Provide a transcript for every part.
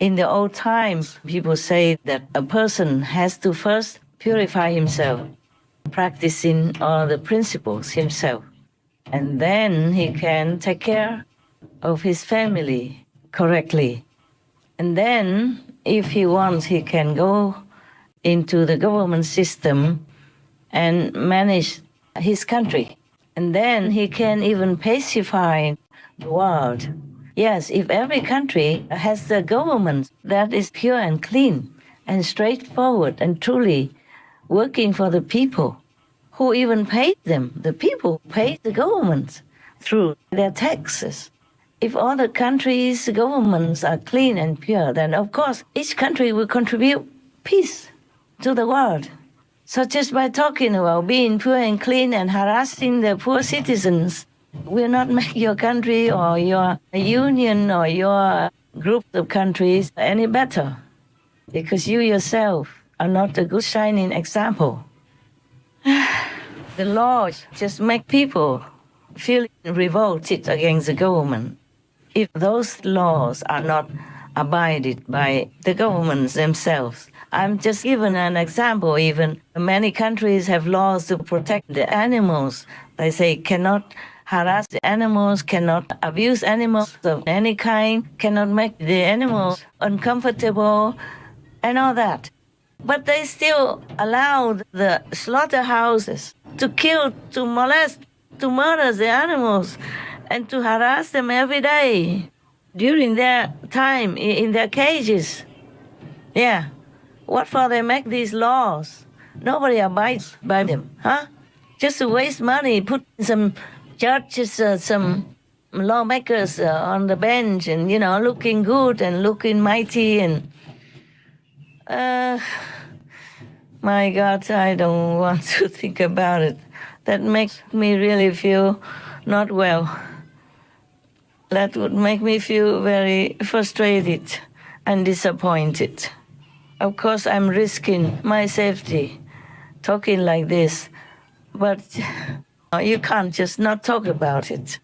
In the old times, people say that a person has to first purify himself, practicing all the principles himself, and then he can take care of his family correctly. And then, if he wants, he can go into the government system and manage his country. And then he can even pacify the world. Yes, if every country has a government that is pure and clean and straightforward and truly working for the people, who even paid them? The people pay the government through their taxes. If all the countries' governments are clean and pure, then of course each country will contribute peace to the world. So just by talking about being pure and clean and harassing the poor citizens will not make your country or your union or your group of countries any better, because you yourself are not a good shining example. The laws just make people feel revolted against the government. If those laws are not abided by the governments themselves, I'm just giving an example. Even many countries have laws to protect the animals. They say cannot harass the animals, cannot abuse animals of any kind, cannot make the animals uncomfortable, and all that. But they still allow the slaughterhouses to kill, to molest, to murder the animals, and to harass them every day during their time in their cages. Yeah. What for they make these laws? Nobody abides by them, huh? Just to waste money, put some judges, some lawmakers on the bench and, looking good and looking mighty and... my God, I don't want to think about it. That makes me really feel not well. That would make me feel very frustrated and disappointed. Of course, I'm risking my safety talking like this, but you can't just not talk about it,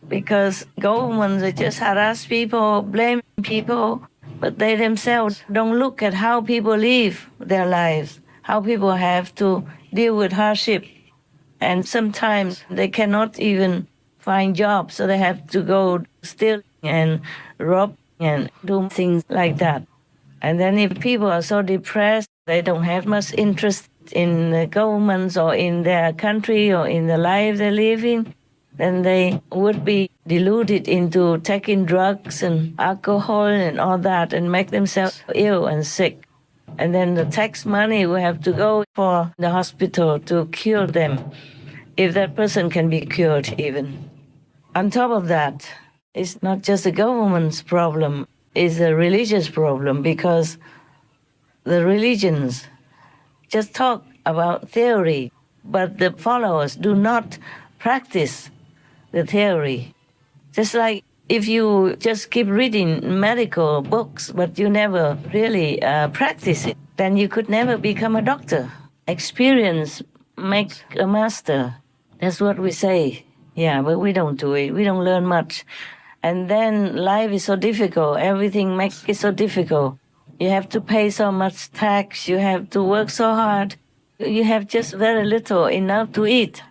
because governments, they just harass people, blame people, but they themselves don't look at how people live their lives, how people have to deal with hardship. And sometimes they cannot even find jobs, so they have to go steal and rob and do things like that. And then if people are so depressed, they don't have much interest in the governments or in their country or in the life they live in, then they would be deluded into taking drugs and alcohol and all that and make themselves ill and sick. And then the tax money will have to go for the hospital to cure them, if that person can be cured even. On top of that, it's not just the government's problem, it's a religious problem, because the religions just talk about theory, but the followers do not practice the theory. Just like if you just keep reading medical books, but you never really practice it, then you could never become a doctor. Experience makes a master. That's what we say. Yeah, but we don't do it. We don't learn much. And then life is so difficult. Everything makes it so difficult. You have to pay so much tax. You have to work so hard. You have just very little enough to eat.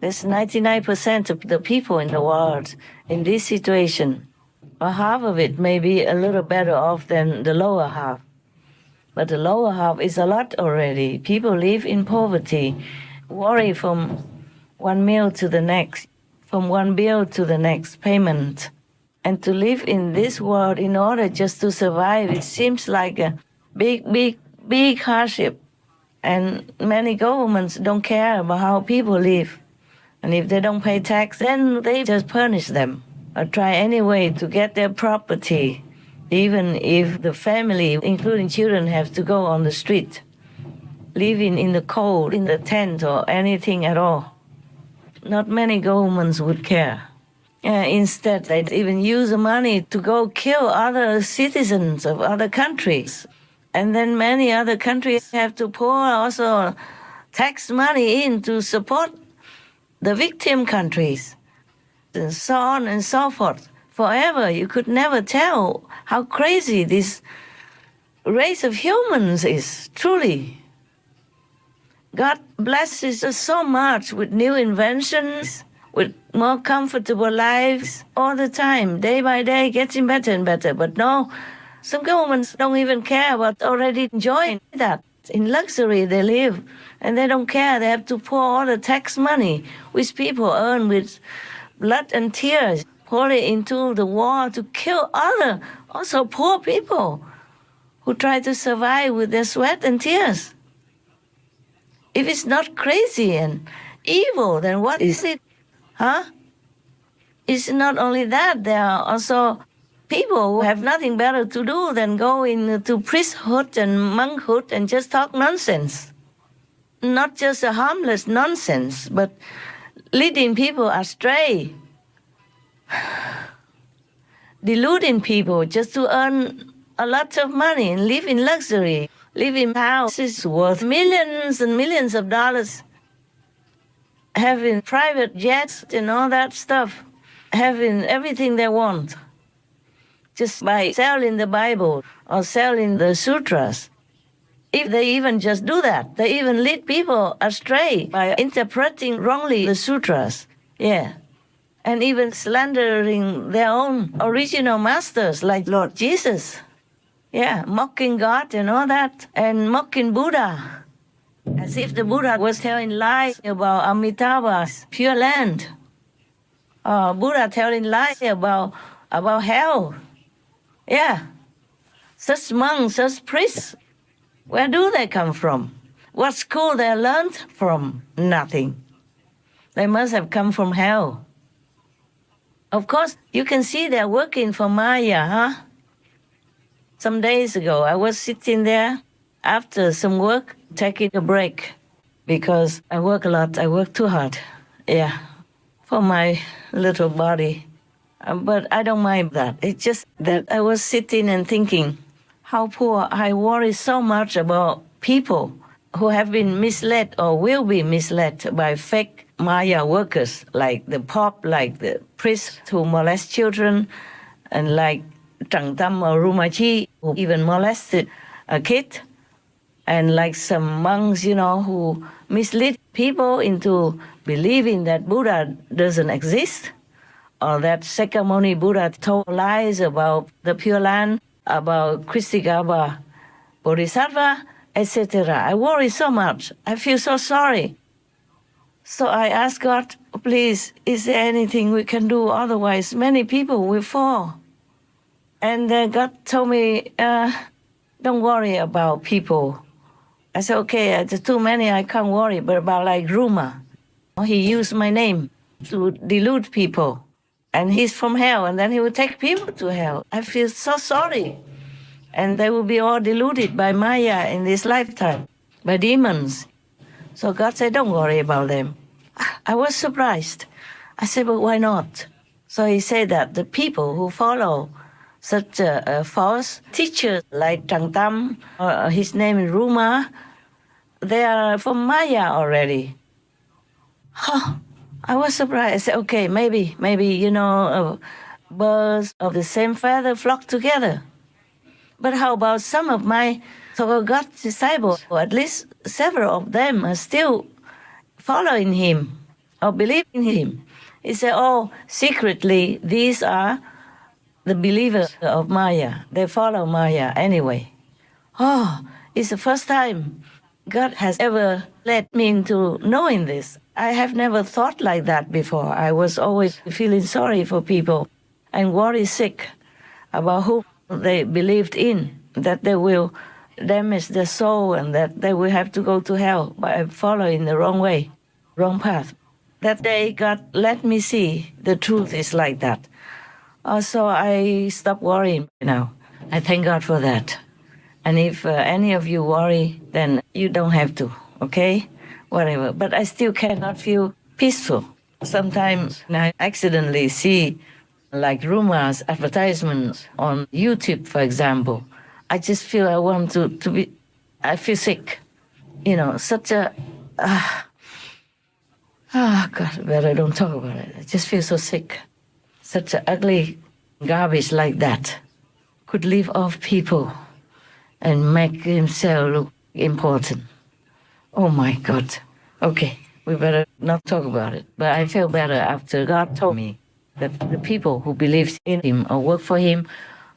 There's 99% of the people in the world in this situation. Or half of it may be a little better off than the lower half. But the lower half is a lot already. People live in poverty, worry from one meal to the next, from one bill to the next payment. And to live in this world in order just to survive, it seems like a big hardship. And many governments don't care about how people live. And if they don't pay tax, then they just punish them or try any way to get their property, even if the family, including children, have to go on the street, living in the cold, in the tent or anything at all. Not many governments would care. Instead, they'd even use the money to go kill other citizens of other countries. And then many other countries have to pour also tax money in to support the victim countries, and so on and so forth. forever. You could never tell how crazy this race of humans is, truly. God blesses us so much with new inventions, with more comfortable lives all the time, day by day, getting better and better. But no, some governments don't even care about already enjoying that. In luxury they live, and they don't care. They have to pour all the tax money, which people earn with blood and tears, pour it into the war to kill other, also poor people who try to survive with their sweat and tears. If it's not crazy and evil, then what is it? Huh? It's not only that, there are also people who have nothing better to do than go into priesthood and monkhood and just talk nonsense. Not just a harmless nonsense, but leading people astray, deluding people just to earn a lot of money and live in luxury, live in houses worth millions and millions of dollars, having private jets and all that stuff, having everything they want, just by selling the Bible or selling the sutras. If they even just do that, they even lead people astray by interpreting wrongly the sutras. Yeah. And even slandering their own original masters like Lord Jesus. Yeah, mocking God and all that, and mocking Buddha, as if the Buddha was telling lies about Amitabha's Pure Land. Buddha telling lies about hell. Yeah, such monks, such priests, where do they come from? What school they learned from? Nothing. They must have come from hell. Of course, you can see they're working for Maya, huh? Some days ago, I was sitting there after some work, taking a break, because I work a lot. I work too hard, yeah, for my little body. But I don't mind that. It's just that I was sitting and thinking how poor. I worry so much about people who have been misled or will be misled by fake Maya workers, like the Pope, like the priests who molest children, and like Trăng Tâm or Rumachi, who even molested a kid, and like some monks, who mislead people into believing that Buddha doesn't exist, or that Sakyamuni Buddha told lies about the Pure Land, about Kristigaba Bodhisattva, etc. I worry so much. I feel so sorry. So I asked God, please, is there anything we can do? Otherwise, many people will fall. And God told me, don't worry about people. I said, okay, there's too many, I can't worry, but about like Ruma. He used my name to delude people. And he's from hell, and then he will take people to hell. I feel so sorry. And they will be all deluded by Maya in this lifetime, by demons. So God said, don't worry about them. I was surprised. I said, but why not? So he said that the people who follow such false teachers like Trăng Tâm, his name is Ruma, they are from Maya already. I was surprised. I said, okay, maybe, birds of the same feather flock together. But how about some of my so-called God's disciples, or at least several of them are still following him or believing him? He said, secretly, these are the believers of Maya. They follow Maya anyway. It's the first time God has ever led me into knowing this. I have never thought like that before. I was always feeling sorry for people and worried sick about who they believed in, that they will damage their soul and that they will have to go to hell by following the wrong way, wrong path. That day, God let me see the truth is like that. So I stopped worrying now. I thank God for that. And if any of you worry, then you don't have to, okay? Whatever. But I still cannot feel peaceful. Sometimes I accidentally see like Ruma's advertisements on YouTube, for example. I just feel I want to be, I feel sick. Such a, God, better don't talk about it. I just feel so sick. Such an ugly garbage like that could live off people and make himself look important. Oh my God. Okay, we better not talk about it. But I feel better after God told me that the people who believe in him or work for him,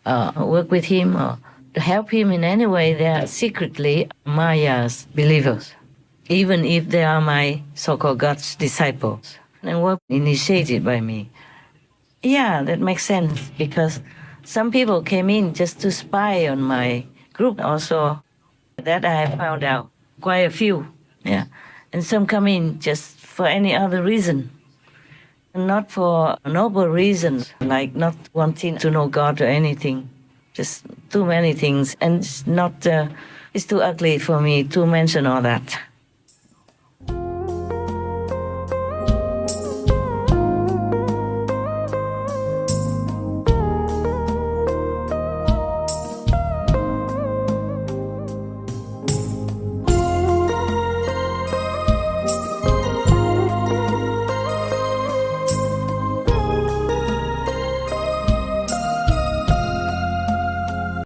work with him, or to help him in any way, they are secretly Maya's believers, even if they are my so-called God's disciples and were initiated by me. Yeah, that makes sense because some people came in just to spy on my group also. That I have found out quite a few. Yeah. And some come in just for any other reason. Not for noble reasons, like not wanting to know God or anything. Just too many things. And it's not, it's too ugly for me to mention all that.